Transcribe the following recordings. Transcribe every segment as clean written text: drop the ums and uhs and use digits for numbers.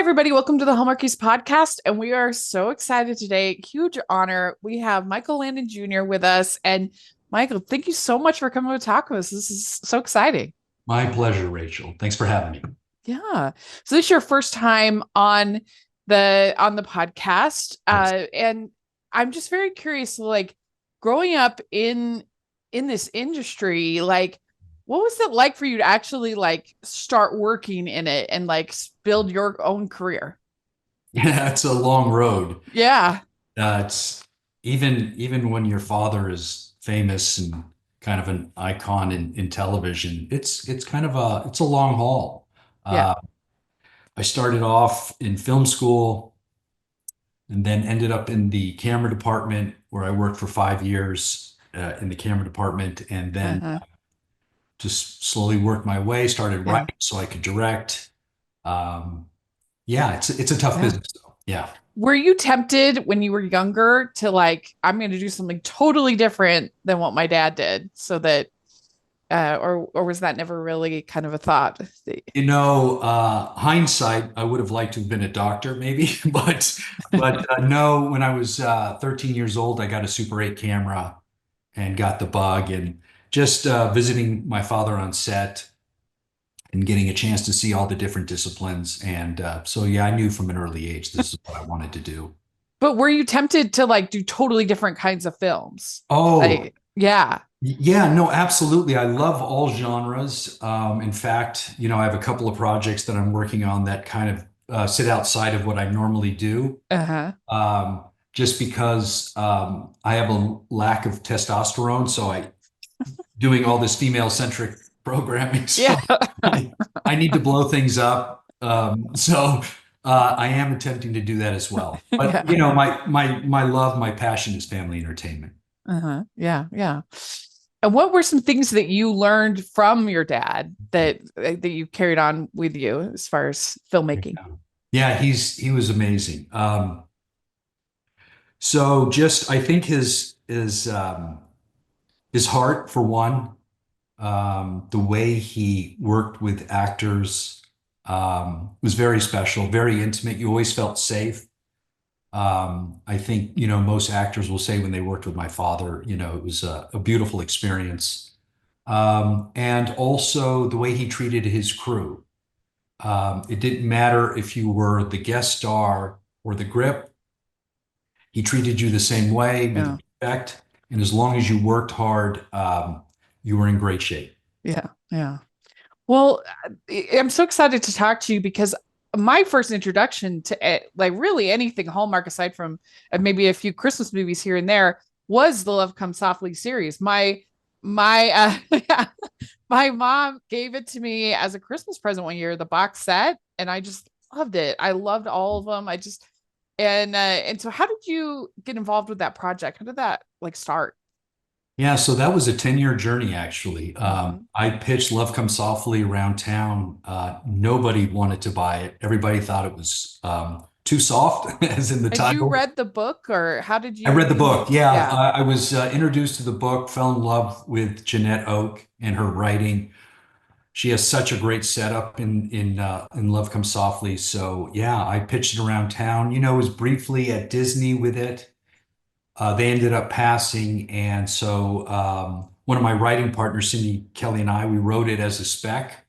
everybody. Welcome to the Hallmarkies podcast. And we are so excited today. Huge honor. We have Michael Landon Jr. with us. And Michael, thank you so much for coming to talk with us. This is so exciting. My pleasure, Rachel. Thanks for having me. Yeah. So this is your first time on the podcast. Yes. And I'm just very curious, like growing up in this industry, like what was it like for you to actually like start working in it and like build your own career? Yeah, it's a long road. Yeah. It's even when your father is famous and kind of an icon in television, it's kind of a long haul. Yeah. Uh, I started off in film school and then ended up in the camera department where I worked for 5 years in the camera department, and then Uh-huh. just slowly worked my way, started Yeah. writing so I could direct. Um, yeah, it's a tough Yeah. business though. Yeah. Were you tempted when you were younger to like, I'm going to do something totally different than what my dad did so that or was that never really kind of a thought? Hindsight, I would have liked to have been a doctor, maybe, but no. When I was 13 years old, I got a Super 8 camera and got the bug, and just visiting my father on set and getting a chance to see all the different disciplines, and so yeah, I knew from an early age this is what I wanted to do. But were you tempted to like do totally different kinds of films? Oh, Like, yeah. yeah, no, absolutely. I love all genres. In fact, I have a couple of projects that I'm working on that kind of sit outside of what I normally do, Uh-huh. just because I have a lack of testosterone. So I doing all this female-centric programming. Yeah. So I need to blow things up. So I am attempting to do that as well. But Yeah. my love, my passion is family entertainment. Uh-huh. Yeah. Yeah. And what were some things that you learned from your dad that you carried on with you as far as filmmaking? Yeah, he was amazing. So just I think his heart for one, the way he worked with actors was very special, very intimate. You always felt safe. I think most actors will say when they worked with my father, it was a beautiful experience. And also the way he treated his crew. It didn't matter if you were the guest star or the grip. He treated you the same way with Yeah. respect. And as long as you worked hard, you were in great shape. Yeah. Yeah. Well, I'm so excited to talk to you because my first introduction to like really anything Hallmark aside from maybe a few Christmas movies here and there was the Love Comes Softly series. My my mom gave it to me as a Christmas present one year, the box set, and I just loved it. I loved all of them. I just and so how did you get involved with that project? How did that like start? Yeah, so that was a 10-year journey, actually. Mhm. I pitched Love Comes Softly around town. Nobody wanted to buy it. Everybody thought it was too soft, as in the Had you title. read the book or how did I you read the even book. Yeah, yeah. I was introduced to the book, fell in love with Jeanette Oak and her writing. She has such a great setup in Love Comes Softly. So yeah, I pitched it around town. Was briefly at Disney with it. They ended up passing, and so one of my writing partners, Cindy Kelly, and I, we wrote it as a spec,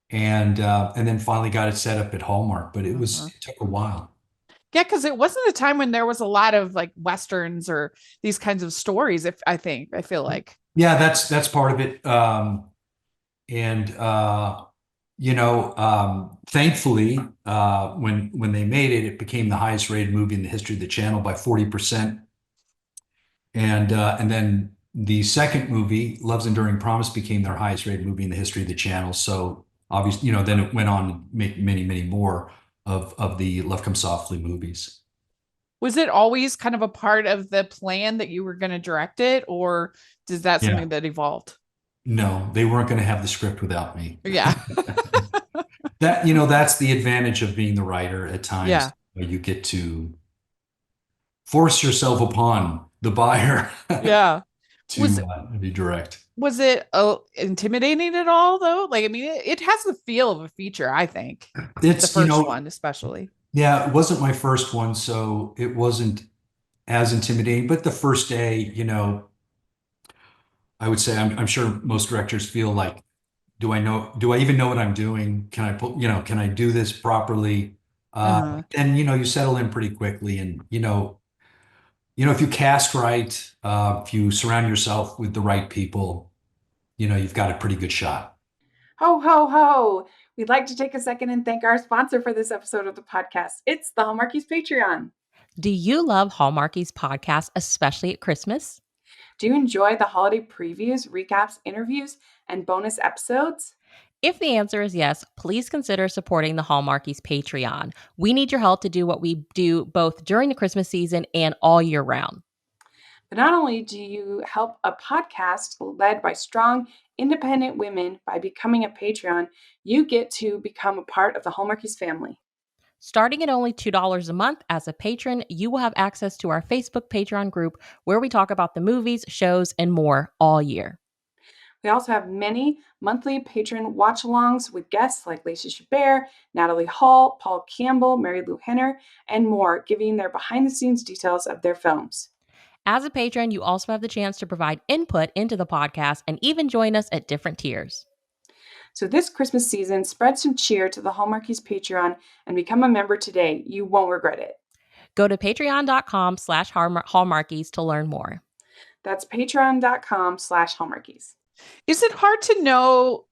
and then finally got it set up at Hallmark. But Uh-huh. it took a while. Yeah, because it wasn't a time when there was a lot of like westerns or these kinds of stories. If I feel like, Yeah, that's part of it. And thankfully, when they made it, it became the highest rated movie in the history of the channel by 40%. And then the second movie, Love's Enduring Promise, became their highest rated movie in the history of the channel. So obviously, then it went on to make many, many more of the Love Comes Softly movies. was it always kind of a part of the plan that you were going to direct it, or is that Yeah. something that evolved? No, they weren't going to have the script without me. Yeah, That's the advantage of being the writer at yeah. times. You get to force yourself upon the buyer Yeah. Was to be direct. was it intimidating at all though? Like, I mean, it has the feel of a feature, I think. The It's, first one, especially. Yeah, it wasn't my first one, so it wasn't as intimidating. But the first day, I would say I'm sure most directors feel like, do I even know what I'm doing? Can I put, can I do this properly? Uh-huh. And you settle in pretty quickly, and if you cast right, if you surround yourself with the right people, you've got a pretty good shot. Ho, ho, ho. We'd like to take a second and thank our sponsor for this episode of the podcast. It's the Hallmarkies Patreon. Do you love Hallmarkies podcast, especially at Christmas? Do you enjoy the holiday previews, recaps, interviews, and bonus episodes? If the answer is yes, please consider supporting the Hallmarkies Patreon. We need your help to do what we do both during the Christmas season and all year round. But not only do you help a podcast led by strong, independent women by becoming a Patreon, you get to become a part of the Hallmarkies family. Starting at only $2 a month as a patron, you will have access to our Facebook Patreon group where we talk about the movies, shows, and more all year. We also have many monthly patron watch alongs with guests like Lacey Chabert, Natalie Hall, Paul Campbell, Mary Lou Henner, and more, giving their behind the scenes details of their films. As a patron, you also have the chance to provide input into the podcast and even join us at different tiers. So this Christmas season, spread some cheer to the Hallmarkies Patreon and become a member today. You won't regret it. Go to patreon.com/hallmarkies to learn more. That's patreon.com/Hallmarkies. Is it hard to know?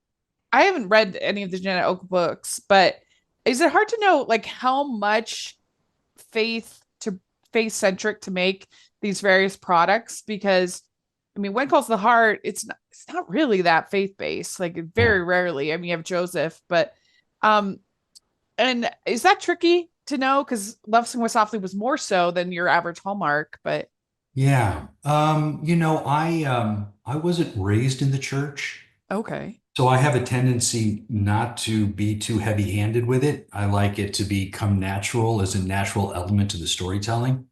I haven't read any of the Jenna Oak books, but is it hard to know like how much faith to faith centric to make these various products? Because I mean, When Calls the Heart, it's not really that faith based. Like Yeah. very rarely. I mean, you have Joseph, but um, and is that tricky to know? Because Love Sing More Softly was more so than your average Hallmark, but Yeah. I wasn't raised in the church, okay. so I have a tendency not to be too heavy-handed with it. I like it to become natural as a natural element to the storytelling.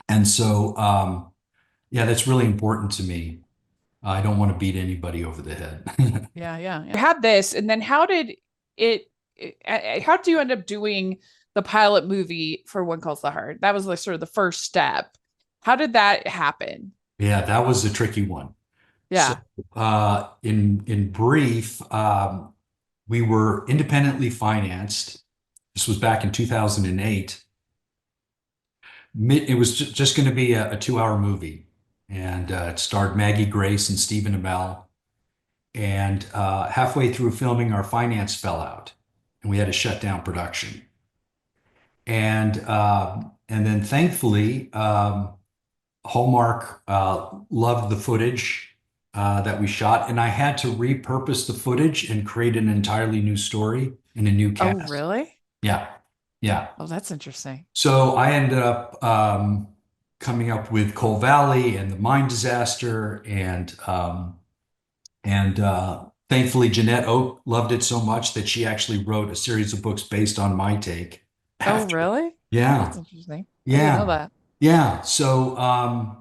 And so, yeah, that's really important to me. I don't want to beat anybody over the head. Yeah. You had this, and then it, how did you end up doing the pilot movie for One Calls the Heart? That was like sort of the first step. How did that happen? Yeah, that was a tricky one. So, Yeah. in brief, we were independently financed. This was back in 2008. It was just going to be a 2 hour movie, and it starred Maggie Grace and Stephen Amell. And halfway through filming, our finance fell out, and we had to shut down production. And then thankfully, Hallmark loved the footage that we shot, and I had to repurpose the footage and create an entirely new story and a new Oh, cast. really? Yeah, yeah. Oh, that's interesting. So I ended up coming up with Coal Valley and the mine disaster, and thankfully Jeanette Oak loved it so much that she actually wrote a series of books based on my take. Oh, After, really? Oh, yeah, that's interesting. I didn't know yeah, that. yeah. So I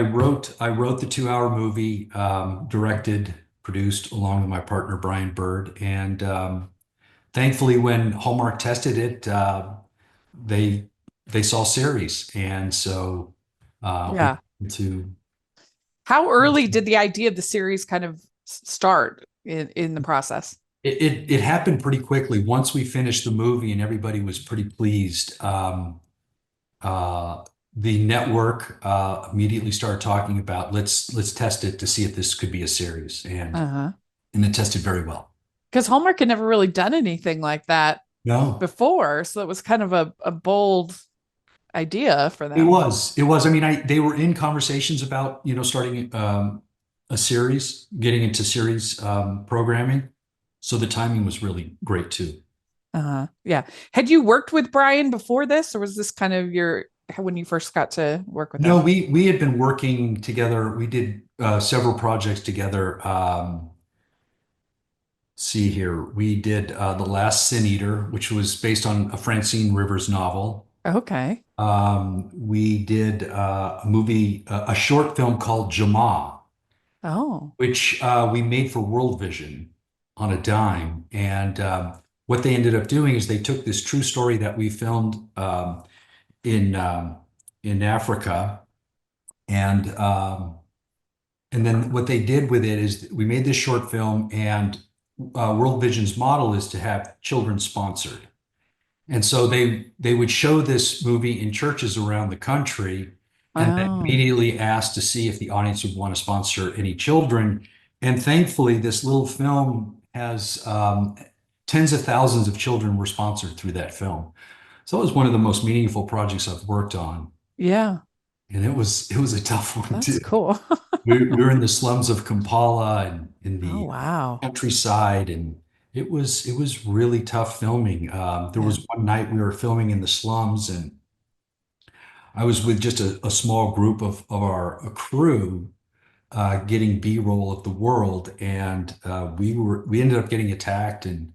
wrote the 2 hour movie, directed, produced along with my partner Brian Bird, and thankfully when Hallmark tested it, they they saw series, and so we Yeah. to How early did the idea of the series kind of start in the process? it happened pretty quickly once we finished the movie and everybody was pretty pleased. Uh, the network immediately started talking about let's test it to see if this could be a series, and Uh-huh. and it tested very well. Because Hallmark had never really done anything like that No, before, so it was kind of a bold idea for it them. was. It was. I mean, they were in conversations about, starting a series, getting into series programming. So the timing was really great too. Uh-huh. Yeah. Had you worked with Brian before this, or was this kind of your when you first got to work with No, him? we had been working together. We did several projects together. See here, we did The Last Sin Eater, which was based on a Francine Rivers novel. Okay. We did a movie, a short film called Jama, Oh. which we made for World Vision on a dime. And what they ended up doing is they took this true story that we filmed in in Africa, and then what they did with it is we made this short film, and World Vision's model is to have children sponsored. And so they would show this movie in churches around the country, and then Oh, immediately asked to see if the audience would want to sponsor any children. And thankfully, this little film has tens of thousands of children were sponsored through that film. So it was one of the most meaningful projects I've worked on, yeah, and it was a tough one that's too. cool. We were in the slums of Kampala and in Oh, the wow. countryside, and it was really tough filming. There Yeah. was one night we were filming in the slums, and I was with just a small group of our crew getting B-roll of the world, and we ended up getting attacked, and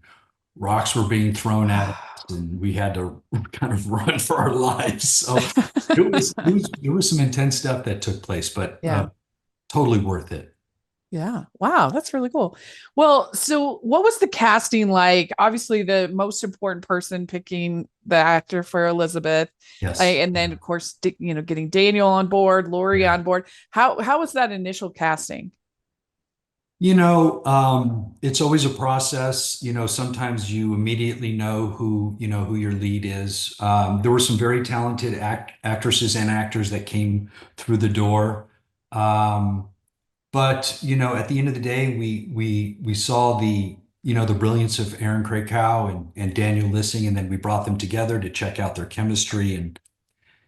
rocks were being thrown at us, and we had to kind of run for our lives. So there was some intense stuff that took place, but Yeah. totally worth it. Yeah. Wow. That's really cool. Well, so what was the casting like? Obviously, the most important person picking the actor for Elizabeth, Yes. and then of course, getting Daniel on board, Lori Yeah. on board. How was that initial casting? It's always a process. Sometimes you immediately know who your lead is. There were some very talented actresses and actors that came through the door. Um, but at the end of the day, we saw the brilliance of Aaron Krakow and Daniel Lissing, and then we brought them together to check out their chemistry, and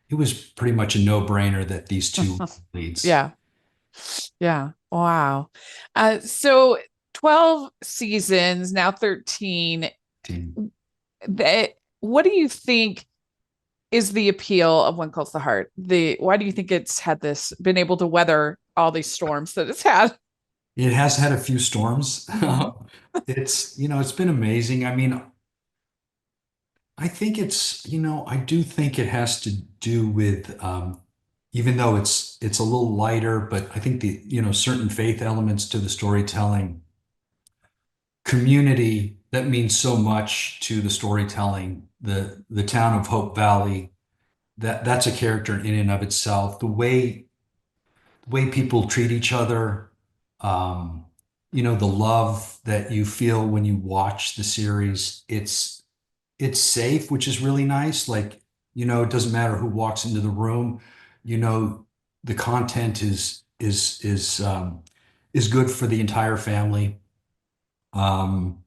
it was pretty much a no-brainer that these two leads. Yeah. Yeah. Wow. So 12 seasons, now 13. Team. What do you think is the appeal of One Calls the Heart? Why do you think it's had this, been able to weather all these storms that it's had? It has had a few storms. Mhm. It's been amazing. I mean, I do think it has to do with, even though it's a little lighter, but I think certain faith elements to the storytelling, community that means so much to the storytelling, the town of Hope Valley, that's a character in and of itself. The way people treat each other, um, the love that you feel when you watch the series. It's safe, which is really nice. Like, it doesn't matter who walks into the room. You know, the content is good for the entire family. Um,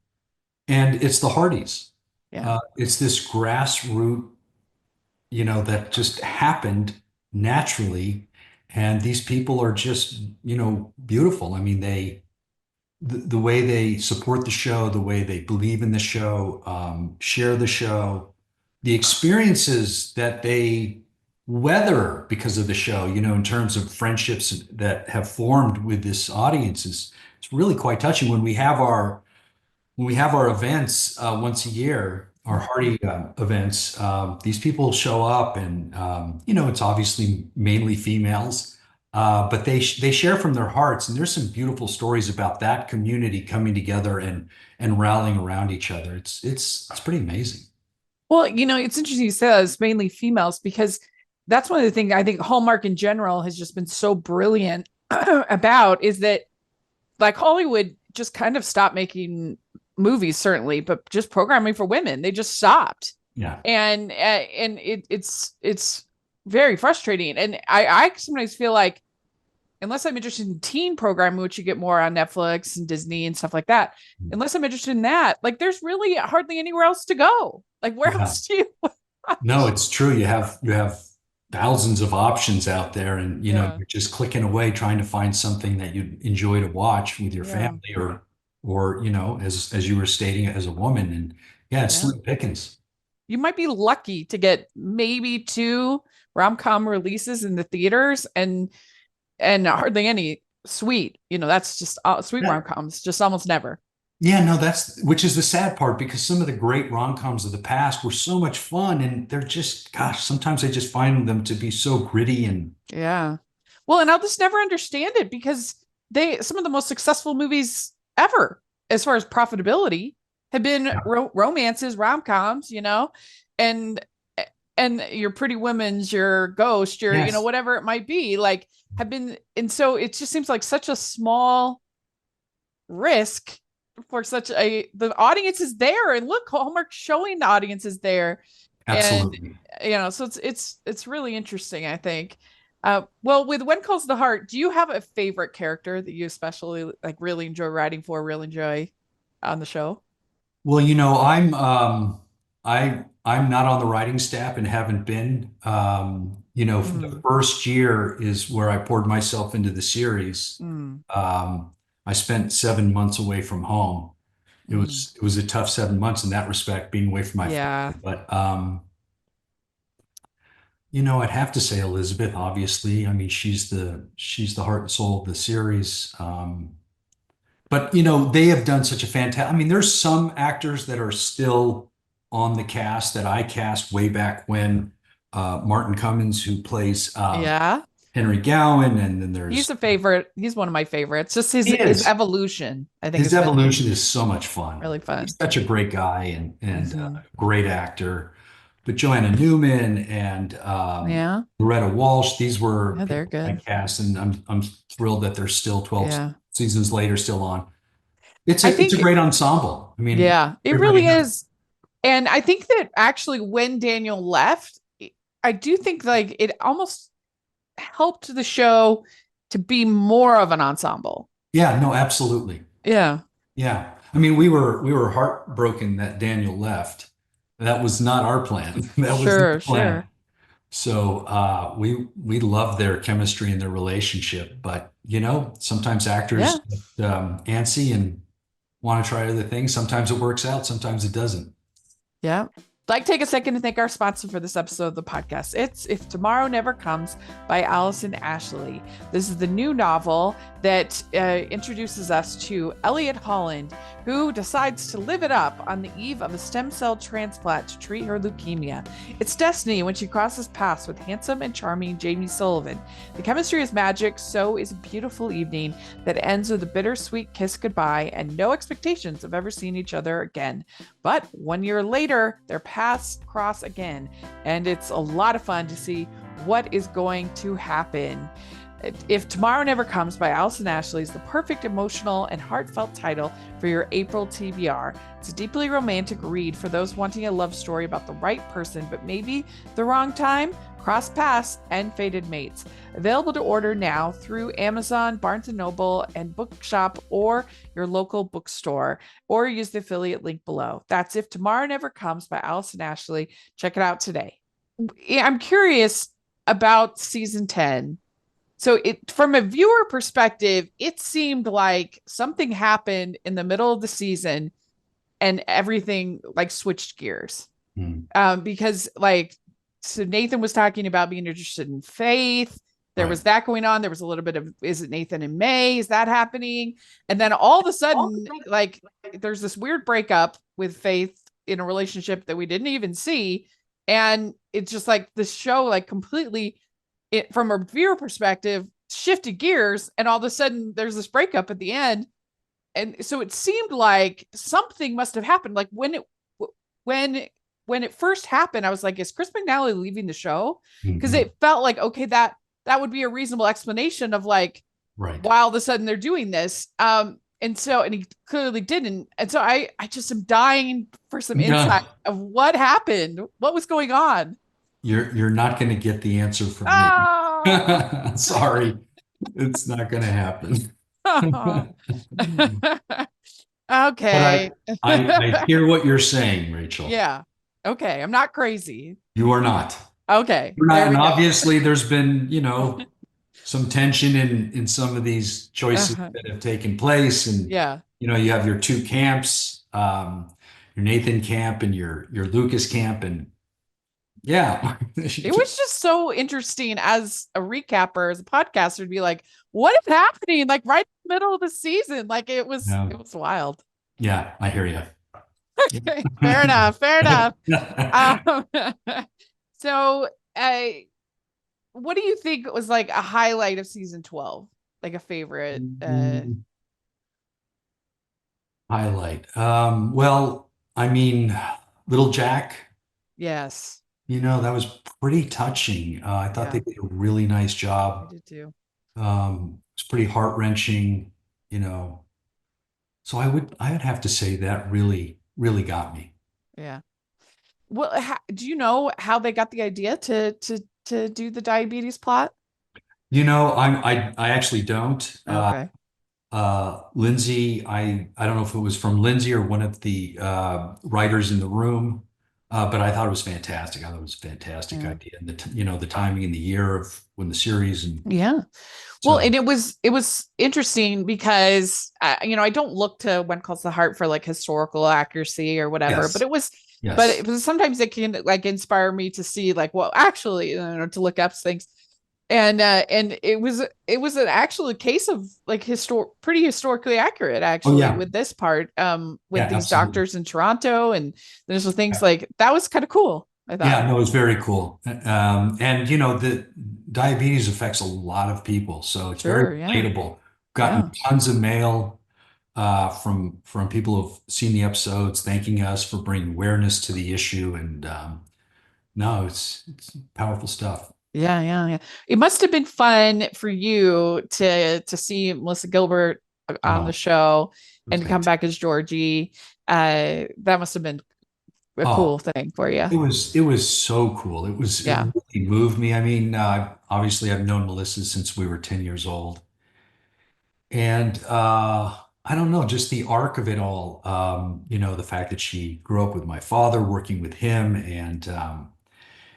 and it's the Hardys. Yeah. It's this grassroots, that just happened naturally. And these people are just, beautiful. I mean, the way they support the show, the way they believe in the show, share the show, the experiences that they weather because of the show, in terms of friendships that have formed with this audience is it's really quite touching. When we have our events once a year, our Hardy events, these people show up, and it's obviously mainly females, but they share from their hearts, and there's some beautiful stories about that community coming together and rallying around each other. It's pretty amazing. Well, it's interesting you say that it's mainly females because that's one of the things I think Hallmark in general has just been so brilliant about is that like Hollywood just kind of stopped making movies, certainly, but just programming for women. They just stopped. Yeah, And it's very frustrating. And I sometimes feel like unless I'm interested in teen programming, which you get more on Netflix and Disney and stuff like that, unless I'm interested in that, like there's really hardly anywhere else to go. Like where yeah. else do you No, watch? it's true. You have thousands of options out there, and Yeah. you're just clicking away trying to find something that you enjoy to watch with your Yeah. family, or as you were stating, as a woman. And yeah, it's Yeah. slim pickings. You might be lucky to get maybe two rom-com releases in the theaters and hardly any sweet. That's just sweet Yeah. rom-coms, just almost never. Yeah, no, that's which is the sad part, because some of the great rom-coms of the past were so much fun, and they're just, gosh, sometimes I just find them to be so gritty and Yeah. Well, and I'll just never understand it because some of the most successful movies ever, as far as profitability. have been romances, rom-coms, and your Pretty Women's, your Ghost, your, Yes, whatever it might be, like have been, and so it just seems like such a small risk for the audience is there, and look, Hallmark showing the audience is there, and absolutely. so it's really interesting, I think. Well, with When Calls the Heart, do you have a favorite character that you especially like really enjoy writing for, really enjoy on the show? Well, I'm not on the writing staff and haven't been. The Mm, first year is where I poured myself into the series. mm, I spent 7 months away from home. It mm. was it was a tough 7 months in that respect, being away from my Yeah. family. But I'd have to say Elizabeth, obviously. I mean, she's the heart and soul of the series. But they have done such a fantastic. I mean, there's some actors that are still on the cast that I cast way back when. Martin Cummins, who plays Yeah. Henry Gowan, and then He's there's a favorite. He's one of my favorites. Just he his is. evolution, I think, His has been evolution is so much fun. really He's fun. such a great guy and Hmm. a great actor. But Joanna Newman and Yeah. Loretta Walsh, these were Yeah, they're people I good. cast, and I'm thrilled that they're still 12 Yeah. seasons later still on. It's I a think, great ensemble. I mean, yeah, it everybody really knows. is. And I think that actually when Daniel left, I do think like it almost helped the show to be more of an ensemble. Yeah, no, absolutely. Yeah. Yeah. I mean, we were heartbroken that Daniel left. That was not our plan. That was his Sure, plan. sure. So we love their chemistry and their relationship. But sometimes actors Yeah. get antsy and want to try other things. Sometimes it works out, sometimes it doesn't. Yeah. I'd like to take a second to thank our sponsor for this episode of the podcast. It's If Tomorrow Never Comes by Allison Ashley. This is the new novel that introduces us to Elliot Holland, who decides to live it up on the eve of a stem cell transplant to treat her leukemia. It's destiny when she crosses paths with handsome and charming Jamie Sullivan. The chemistry is magic, so is a beautiful evening that ends with a bittersweet kiss goodbye and no expectations of ever seeing each other again. But 1 year later, their paths cross again, and it's a lot of fun to see what is going to happen. If Tomorrow Never Comes by Allison Ashley is the perfect emotional and heartfelt title for your April TBR. It's a deeply romantic read for those wanting a love story about the right person, but maybe the wrong time, cross paths, and fated mates. Available to order now through Amazon, Barnes & Noble, and Bookshop, or your local bookstore, or use the affiliate link below. That's If Tomorrow Never Comes by Allison Ashley. Check it out today. I'm curious about season 10. So from a viewer perspective, it seemed like something happened in the middle of the season and everything like switched gears. Hmm. Because like, so Nathan was talking about being interested in Faith. There Right. was that going on. There was a little bit of, is it Nathan and May? Is that happening? And then all of a sudden, like, there's this weird breakup with Faith in a relationship that we didn't even see. And it's just like the show, like completely, from a viewer perspective, shifted gears. And all of a sudden, there's this breakup at the end. And so it seemed like something must have happened. Like when when it first happened, I was like, is Chris McNally leaving the show? Because Mhm. it felt like, okay, that would be a reasonable explanation of like Right. why all of a sudden they're doing this. And he clearly didn't. And so I just am dying for some insight Yeah. of what happened, what was going on. You're not going to get the answer from me. Oh, Sorry. It's not going to happen. But I, okay. I hear what you're saying, Rachel. Yeah. Okay. I'm not crazy. You are not. Okay. You're not, There and we go. obviously there's been, some tension in some of these choices Uh-huh. that have taken place. And, Yeah. you have your two camps, your Nathan camp and your Lucas camp. And yeah. It was just so interesting as a recapper, as a podcaster, to be like, what is happening? Like right in the middle of the season. Like Yeah. it was wild. Yeah, I hear you. Okay. Fair enough. Fair enough. Um, so what do you think was like a highlight of season 12? Like a favorite? Highlight. Well, I mean, Little Jack, Yes. that was pretty touching. I thought they Yeah, did a really nice I job. did too. It's pretty heart-wrenching, you know. So I would have to say that really, really got me. Yeah. Well, do you know how they got the idea to do the diabetes plot? I actually don't. Okay. Lindsay, I don't know if it was from Lindsay or one of the writers in the room, but I thought it was fantastic. I thought it was a fantastic Yeah. idea, and the timing in the year of when the series, and Yeah. Well, so and it was interesting because I don't look to When Calls the Heart for like historical accuracy or whatever, but yes, it yes, was sometimes it can like inspire me to see like, well, actually, to look up things. And it was an actual case of like pretty historically accurate oh actually yeah, with this part yeah, with these absolutely. doctors in Toronto, and there's some things like that was kind of cool, I thought. Yeah, no, it's very cool. And the diabetes affects a lot of people, so it's very Sure, yeah. relatable. Gotten Yeah. tons of mail from people who've seen the episodes, thanking us for bringing awareness to the issue, and no, it's powerful stuff. Yeah, yeah, yeah. It must have been fun for you to see Melissa Gilbert on the Oh, show it was and to come fantastic. back as Georgie. That must have been a Oh, cool thing for you. it was so cool. It Yeah, really moved me. I mean, obviously I've known Melissa since we were 10 years old. And I don't know, just the arc of it all. The fact that she grew up with my father, working with him,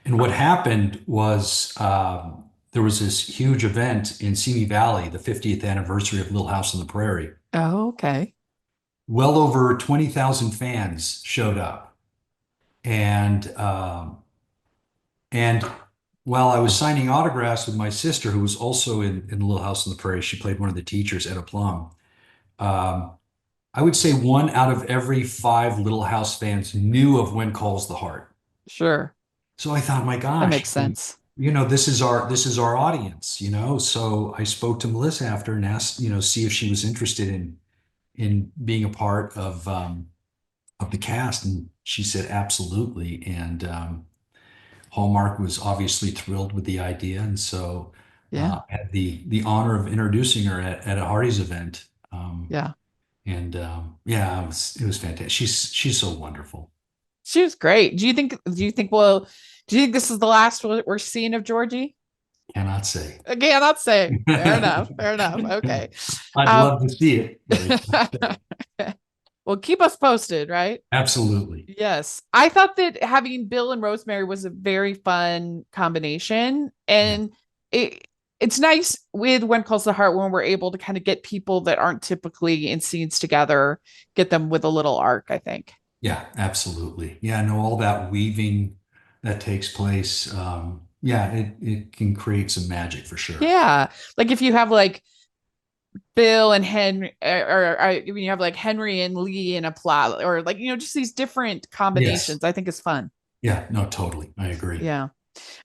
and what happened was there was this huge event in Simi Valley, the 50th anniversary of Little House on the Prairie. oh, okay. Well over 20,000 fans showed up, and while I was signing autographs with my sister, who was also in Little House on the Prairie, she played one of the teachers at a plum. Um, I would say one out of every five Little House fans knew of When Calls the Heart. Sure. So I thought, my That gosh, makes sense. this is our audience. So I spoke to Melissa after and asked, see if she was interested in being a part of the cast, and she said absolutely. And Hallmark was obviously thrilled with the idea, and so Yeah. I had the honor of introducing her at a Hardy's event. Yeah. And yeah, it was fantastic. She's so wonderful. She was great. Do you think this is the last we're seeing of Georgie? Cannot say. Again, I'd say fair enough. Fair enough. Okay. I'd Um, love to see it, but I can't say. well, keep us posted, right? Absolutely. Yes. I thought that having Bill and Rosemary was a very fun combination. Yeah. And it it's nice with When Calls the Heart when we're able to kind of get people that aren't typically in scenes together, get them with a little arc, I think. Yeah, absolutely. Yeah, no, all that weaving that takes place. Yeah, it can create some magic for sure. Yeah. Like if you have like Bill and Henry, or when you have like Henry and Lee in a plot, or like, just these different Yes. combinations, I think is fun. Yeah, no, totally. I agree. Yeah.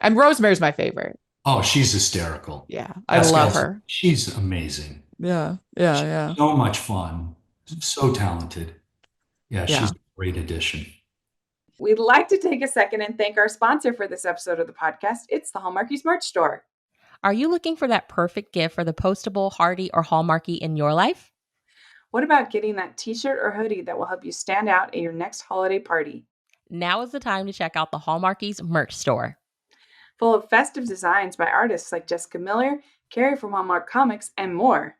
And Rosemary's my favorite. Oh, she's hysterical. Yeah. I love Pascal's, her. she's amazing. Yeah. Yeah. She's Yeah. so much fun, so talented. Yeah, she's Yeah. a great addition. We'd like to take a second and thank our sponsor for this episode of the podcast. It's the Hallmarkies merch store. Are you looking for that perfect gift for the postable, Hardy, or Hallmarky in your life? What about getting that t-shirt or hoodie that will help you stand out at your next holiday party? Now is the time to check out the Hallmarkies merch store. Full of festive designs by artists like Jessica Miller, Carrie from Hallmark Comics, and more.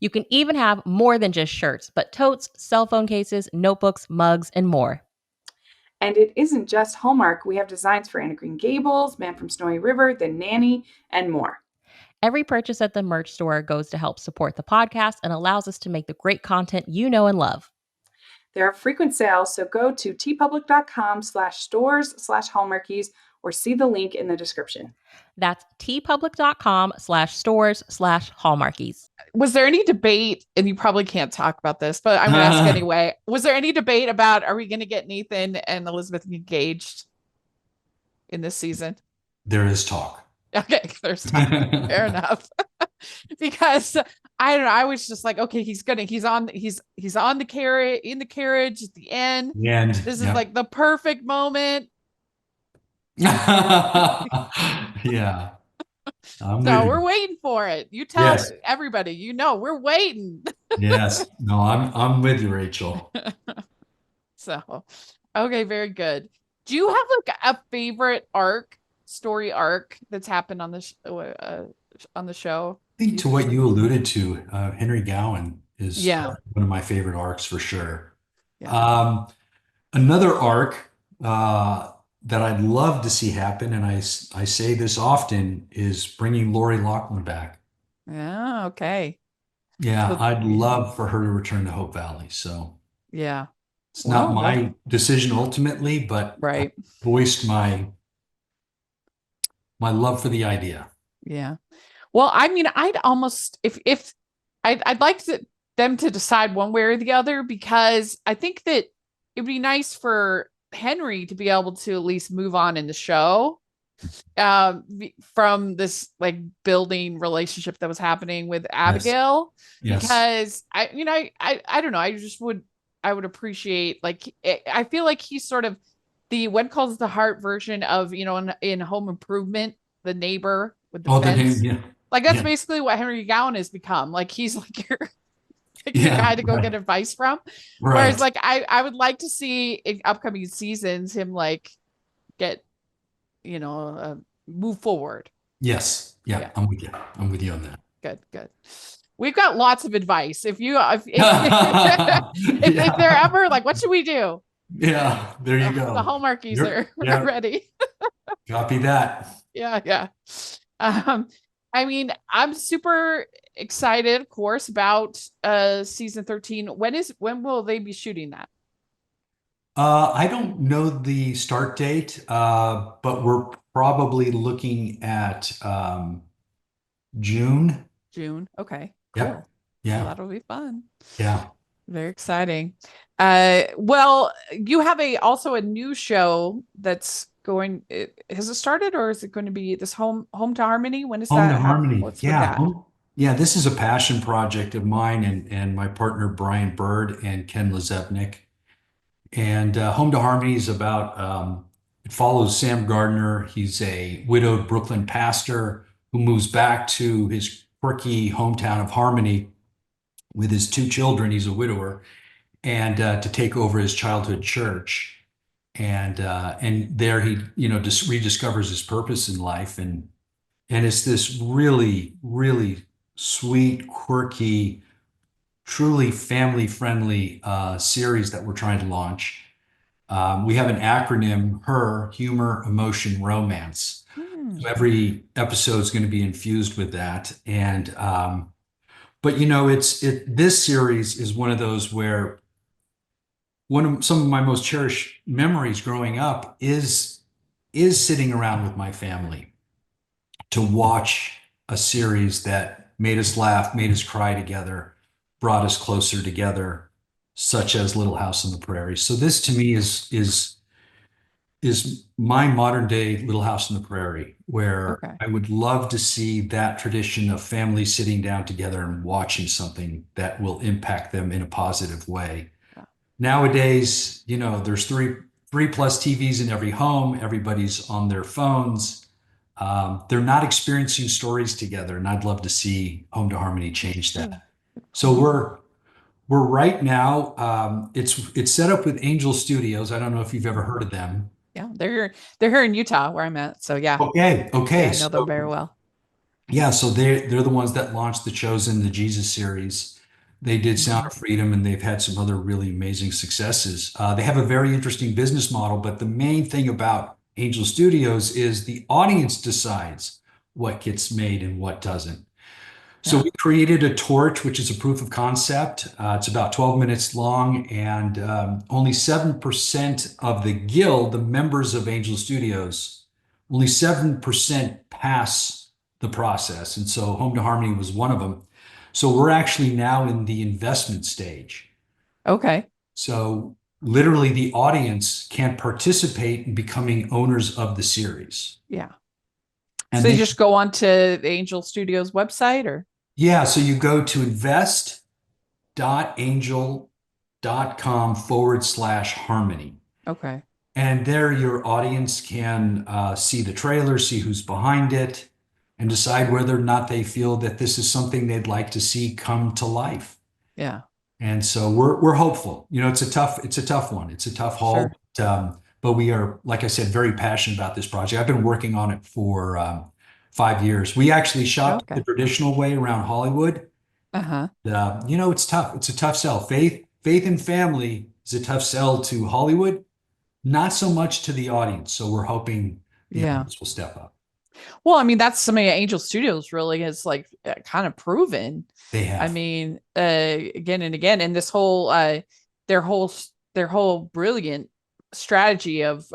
You can even have more than just shirts, but totes, cell phone cases, notebooks, mugs, and more. And it isn't just Hallmark. We have designs for Anna Green Gables, Man from Snowy River, The Nanny, and more. Every purchase at the merch store goes to help support the podcast and allows us to make the great content you know and love. There are frequent sales, so go to tpublic.com/stores/hallmarkies or see the link in the description. That's tpublic.com/stores/hallmarkies. Was there any debate, and you probably can't talk about this, but I'm going to ask anyway. Was there any debate about, are we going to get Nathan and Elizabeth engaged in this season? There is talk. Okay, there's time. Fair enough. Because I don't know. I was just like, okay, he's on the carriage in the carriage at the end. And This is yeah. like the perfect moment. Yeah, I'm with So we're you. waiting for it. You tell Yes. everybody, we're waiting. Yes. No, I'm with you, Rachel. So, okay, very good. Do you have like a favorite story arc that's happened on the show? I think to what Usually, you alluded to, Henry Gowan is yeah, one of my favorite arcs for sure. yeah, Um, Another arc that I'd love to see happen, and I say this often, is bringing Lori Loughlin back. yeah. Okay, Yeah, so I'd yeah, love for her to return to Hope Valley. So yeah. it's not Well, that my decision ultimately, but I right, voiced my love for the idea. yeah. Well, I mean, I'd almost if I'd like them to decide one way or the other because I think that it'd be nice for Henry to be able to at least move on in the show from this like building relationship that was happening with Yes, Abigail yes. because I don't know I would appreciate like I feel like he's sort of the what calls the heart version of in Home Improvement the neighbor with the Oh, the name, fence yeah, like that's yeah, basically what Henry Gowan has become like he's like your like your yeah, guy to go get right, advice from whereas right. like I would like to see in upcoming seasons him like get you know, move forward. Yes, yeah, Yeah, I'm with you. I'm with you on good, good. We've got lots of advice. that. If they're Yeah, ever like, what should we do? yeah, there you The go. Hallmarkies are Yeah, ready. copy that. Yeah, yeah. Um, I mean, I'm super excited, of course, about season 13. When will they be shooting that? I don't know the start date, but we're probably looking at June. June. Okay, Yep. cool. Well, Yeah. that'll be fun. Yeah. Very exciting. Well, you have a new show that's going. Has it started, or is it going to be this Home to Harmony? When is Home to that? Harmony. What's with Yeah. that? Yeah. This is a passion project of mine and my partner, Brian Bird and Ken Lazebnik. And Home to Harmony is about, it follows Sam Gardner. He's a widowed Brooklyn pastor who moves back to his quirky hometown of Harmony with his two children. He's a widower, and to take over his childhood church. And there he, just rediscovers his purpose in life. And it's this really, really sweet, quirky, truly family-friendly series that we're trying to launch. We have an acronym, HER, humor, emotion, romance. Hmm. So every episode is going to be infused with that. And but this series is one of those where some of my most cherished memories growing up is sitting around with my family to watch a series that made us laugh, made us cry together, brought us closer together, such as Little House on the Prairie. So this to me is my modern day Little House on the Prairie, where Okay. I would love to see that tradition of families sitting down together and watching something that will impact them in a positive way. Yeah. Nowadays, there's three plus TVs in every home. Everybody's on their phones. They're not experiencing stories together, and I'd love to see Home to Harmony That's change true. that. Good So point. we're right now. It's set up with Angel Studios. I don't know if you've ever heard of them. Yeah, they're here in Utah where I'm at. So yeah, Okay, yeah, okay. I know them So very well. yeah, so they're the ones that launched The Chosen, the Jesus series. They did Sound Mhm. of Freedom, and they've had some other really amazing successes. They have a very interesting business model, but the main thing about Angel Studios is the audience decides what gets made and what doesn't. So Yeah. we created a torch, which is a proof of concept. It's about 12 minutes long, and only 7% of the guild, the members of Angel Studios, only 7% pass the process. And so Home to Harmony was one of them. So we're actually now in the investment stage. Okay. So literally the audience can participate in becoming owners of the series. Yeah. And So you they just go on to the Angel Studios website or? Yeah, so you go to invest.angel.com/harmony. Okay. And there your audience can see the trailer, see who's behind it, and decide whether or not they feel that this is something they'd like to see come to life. Yeah. And so we're hopeful. You know, it's a tough one. It's a tough haul, Sure. but we are, like I said, very passionate about this project. I've been working on it for 5 years. We actually shot the Okay. traditional way around Hollywood. Uh-huh. It's tough. It's a tough sell. Faith and family is a tough sell to Hollywood, not so much to the audience. So we're hoping the Yeah. audience will step up. Well, I mean, that's something Angel Studios really has like kind of proven. They I have. mean, again and again, and this whole their whole their whole brilliant strategy of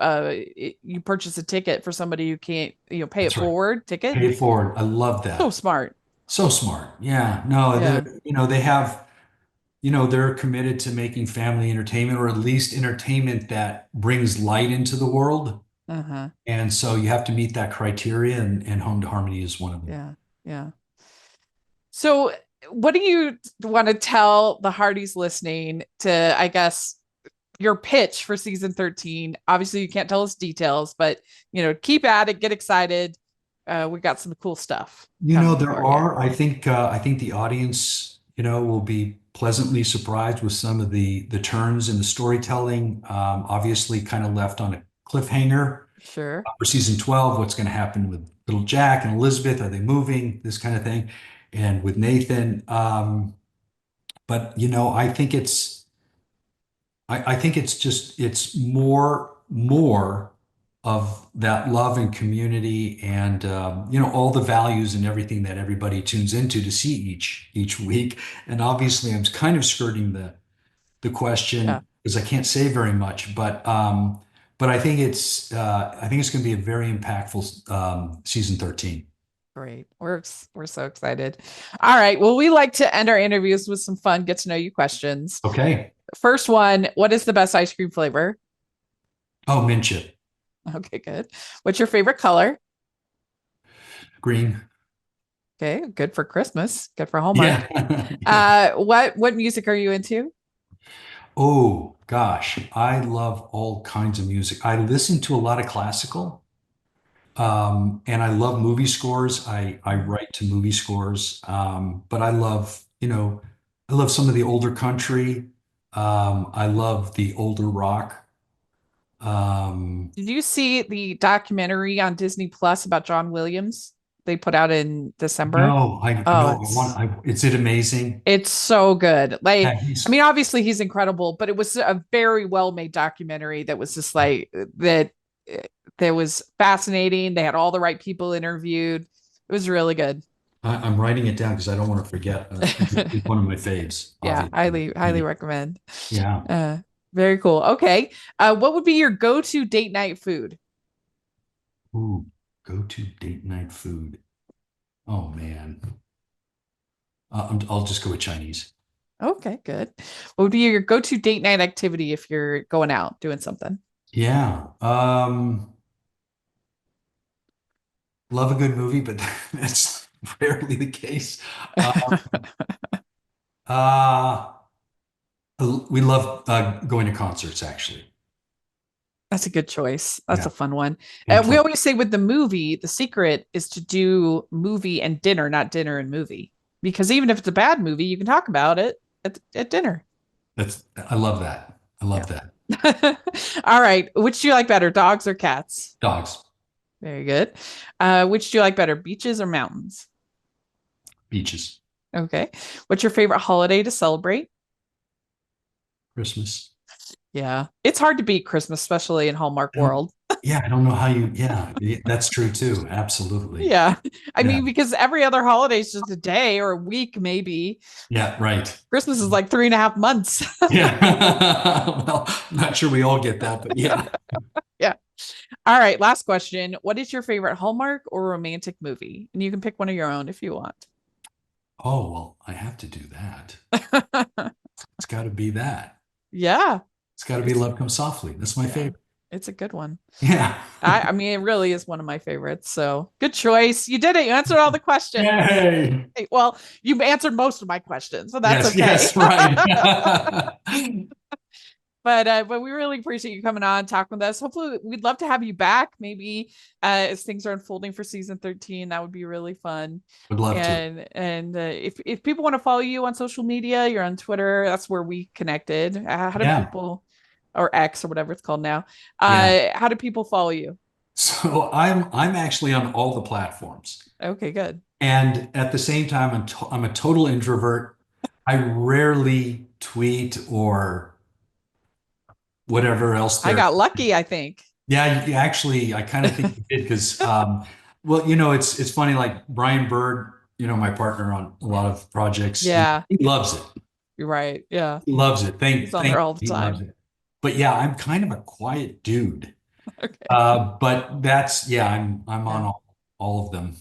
you purchase a ticket for somebody who can't, pay it That's right. forward ticket. Pay it forward. I love So that. smart. So smart. Yeah. No, Yeah. they have, they're committed to making family entertainment, or at least entertainment that brings light into the world. Uh-huh. And so you have to meet that criteria, and Home to Harmony is one of them. Yeah. Yeah. So what do you want to tell the Hardys listening to, I guess, your pitch for season 13? Obviously, you can't tell us details, but keep at it, get excited. We got some cool stuff coming There for you. are, I think the audience, will be pleasantly surprised with some of the turns in the storytelling. Obviously kind of left on a cliffhanger Sure. for season 12. What's going to happen with little Jack and Elizabeth? Are they moving? This kind of thing. And with Nathan. But I think it's more of that love and community, and all the values and everything that everybody tunes into to see each week. And obviously, I'm kind of skirting the Yeah. question because I can't say very much, but I think it's going to be a very impactful season 13. Great. We're so excited. All right. Well, we like to end our interviews with some fun get to know you questions. Okay. First one, what is the best ice cream flavor? Oh, mint chip, Okay, good. What's your favorite color? green. Okay, good for Christmas, good for Hallmark. Yeah. Yeah. What music are you into? Oh gosh, I love all kinds of music. I listen to a lot of classical, and I love movie scores. I write to movie scores, but I love some of the older country. I love the older rock. Um, Did you see the documentary on Disney Plus about John Williams? They put out in December. no, I Oh, no, I want. Is it amazing? it's so good. Like, Yeah, I mean, obviously he's incredible, but it was a very well made documentary that was just like that was fascinating. They had all the right people interviewed. It was really good. I'm writing it down because I don't want to forget. It's one of my faves, Yeah, obviously. highly recommend. Yeah. Uh, very cool. Okay. What would be your go-to date night food? Ooh, go to date night food. Oh man. I'll just go with Chinese. Okay, good. What would be your go-to date night activity if you're going out doing something? Yeah. Love a good movie, but that's rarely the case. Uh, uh, we love going to concerts, actually. That's a good choice. That's Yeah. a fun one. And We play. always say with the movie, the secret is to do movie and dinner, not dinner and movie. Because even if it's a bad movie, you can talk about it at dinner. I love that. I love Yeah. that. All right. Which do you like better, dogs or cats? Dogs, Very good. Which do you like better, beaches or mountains? beaches, Okay. What's your favorite holiday to celebrate? Christmas. Yeah. It's hard to beat Christmas, especially in Hallmark I don't, world. yeah, I don't know how yeah, that's true too. Absolutely. Yeah. I Yeah. mean, because every other holiday is just a day or a week, maybe. Yeah, right. Christmas is like 3.5 months. Yeah. Well, I'm not sure we all get that, but yeah. Yeah. All right. Last question. What is your favorite Hallmark or romantic movie? And you can pick one of your own if you want. Oh, well, I have to do that. It's got to be that. Yeah. It's got to be It's, Love Comes Softly. That's my yeah. favorite. It's a good one. Yeah. I mean, it really is one of my favorites. So good choice. You did it. You answered all the questions. Yay. Well, you've answered most of my questions, so that's Yes, okay. yes, right. But we really appreciate you coming on, talking with us. Hopefully, we'd love to have you back. Maybe as things are unfolding for season 13, that would be really fun. Would love to. And if people want to follow you on social media, you're on Twitter. That's where we connected. How do Yeah. people, or X or whatever it's called now? Yeah. How do people follow you? So I'm actually on all the platforms. Okay, good. And at the same time, I'm a total introvert. I rarely tweet or whatever else I there. got lucky, I think. Yeah, actually, I kind of think you did because, well, it's funny. Like Brian Bird, my partner on a lot of projects, Yeah, he loves it. you're right. Yeah, He loves it. he's on there all the He loves time. it. But yeah, I'm kind of a quiet dude. Okay. But yeah, I'm on Yeah. all of them.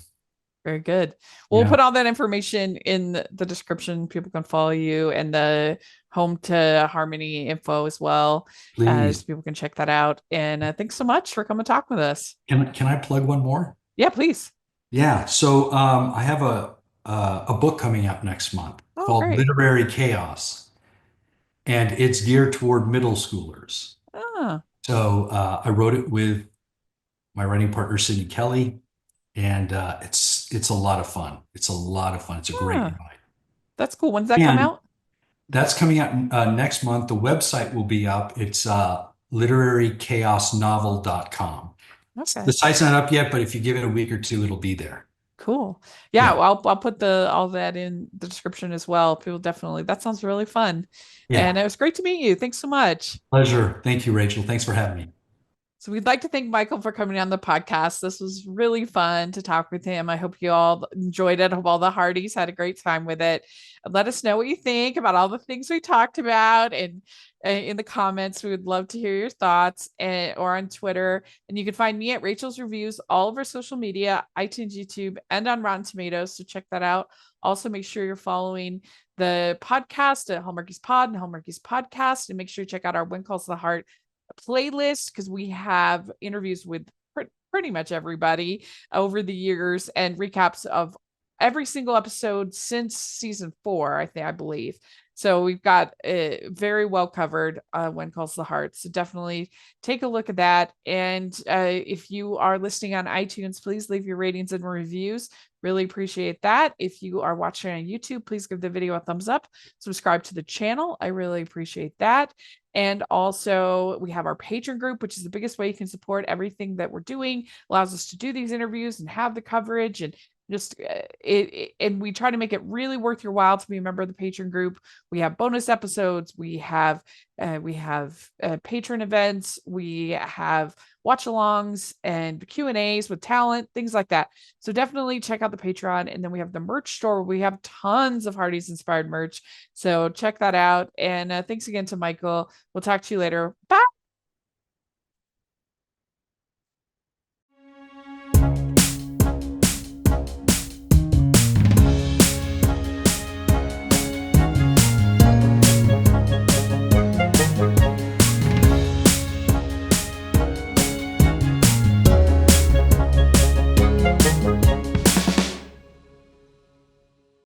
Very good. We'll Yeah, put all that information in the description. People can follow you and the home to harmony info as well, please. so people can check that out. And thanks so much for coming to talk with us. Can I plug one more? Yeah, please. Yeah. So I have a book coming out next month Oh, called great. Literary Chaos, and it's geared toward middle schoolers. Ah, So I wrote it with my writing partner Sydney Kelly, and it's a lot of fun. It's a lot of fun. It's a great ah, ride, that's cool. When's that come and out? that's coming out next month. The website will be up. It's literarychaosnovel.com. The Okay. site's not up yet, but if you give it a week or two, it'll be there. Cool. Yeah, Yeah. well, I'll put the all that in the description as well. People definitely, that sounds really fun. Yeah. And it was great to meet you. Thanks so much. Pleasure. Thank you, Rachel. Thanks for having me. So we'd like to thank Michael for coming on the podcast. This was really fun to talk with him. I hope you all enjoyed it. I hope all the Hardys had a great time with it. Let us know what you think about all the things we talked about, and in the comments. We would love to hear your thoughts, or on Twitter. And you can find me at Rachel's Reviews, all over social media, iTunes, YouTube, and on Rotten Tomatoes. So check that out. Also, make sure you're following the podcast at Hallmarkies Pod and Hallmarkies Podcast, and make sure you check out our When Calls the Heart playlist, because we have interviews with pretty much everybody over the years, and recaps of every single episode since season 4, I believe. So we've got very well covered When Calls the Heart. So definitely take a look at that. And if you are listening on iTunes, please leave your ratings and reviews. Really appreciate that. If you are watching on YouTube, please give the video a thumbs up. Subscribe to the channel. I really appreciate that. And also, we have our Patreon group, which is the biggest way you can support everything that we're doing. Allows us to do these interviews and have the coverage, and just and we try to make it really worth your while to be a member of the Patreon group. We have bonus episodes. We have patron events. We have watch-alongs and Q&As with talent, things like that. So definitely check out the Patreon. And then we have the merch store. We have tons of Hardy's inspired merch. So check that out. And thanks again to Michael. We'll talk to you later. Bye.